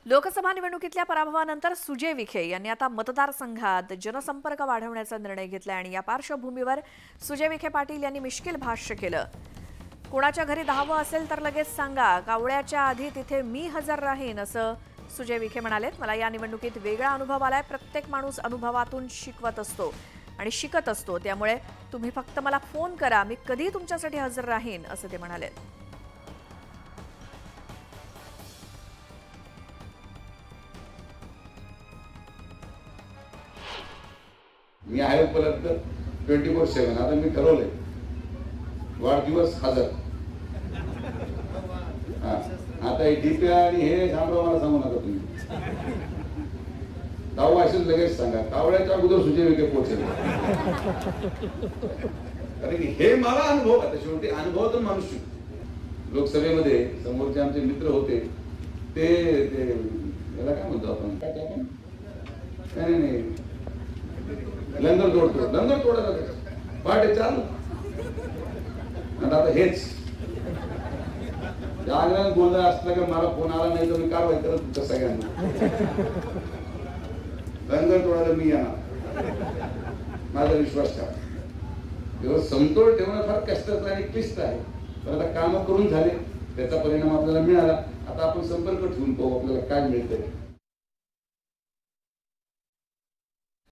लोकसभा निवडणुकीतल्या पराभवानंतर सुजय विखे यांनी आता मतदारसंघात जनसंपर्क वाढवण्याचा निर्णय घेतलाय आणि या पार्श्वभूमीवर सुजय विखे पाटील यांनी मिश्किल भाष्य केलं। कोणाच्या घरी दहावं असेल तर लगेच सांगा, कावळ्याच्या आधी तिथे मी हजर राहीन असं सुजय विखे म्हणालेत। मला या निवडणुकीत वेगळा अनुभव आलाय। प्रत्येक माणूस अनुभवातून शिकवत असतो आणि शिकत असतो, त्यामुळे तुम्ही फक्त मला फोन करा, मी कधी तुमच्यासाठी हजर राहीन असं ते म्हणालेत। मी आहे उपलब्ध 24/7। आता मी ठरवलंय वाढदिवस हजर। आता हे डीपी आणि हे शामराव मला सांगू नका तुम्ही। दावा असेल लगेच सांगा, कावळ्याच्या अगोदर सुजय विखे पोहोचेल। कारण की हे मला अनुभव, आता शेवटी अनुभवातून माणूस शिकतो। लोकसभेमध्ये समोरचे आमचे मित्र होते ते याला काय म्हणतो आपण, नाही लंगर तोडतो, लंगर तोडायला पाठ चालू। आता हेच जागरण गोंधळ असला की मला फोन आला नाही तर मी कारवाई करत होतो सगळ्यांना। लंगर तोडायला मी येणार, माझा विश्वास ठेवा। तेव्हा समतोल ठेवणं फार कष्टाचं आणि क्लिष्ट आहे, पण आता कामं करून झाले, त्याचा परिणाम आपल्याला मिळाला। आता आपण संपर्क ठेवून पाहू आपल्याला काय मिळतंय।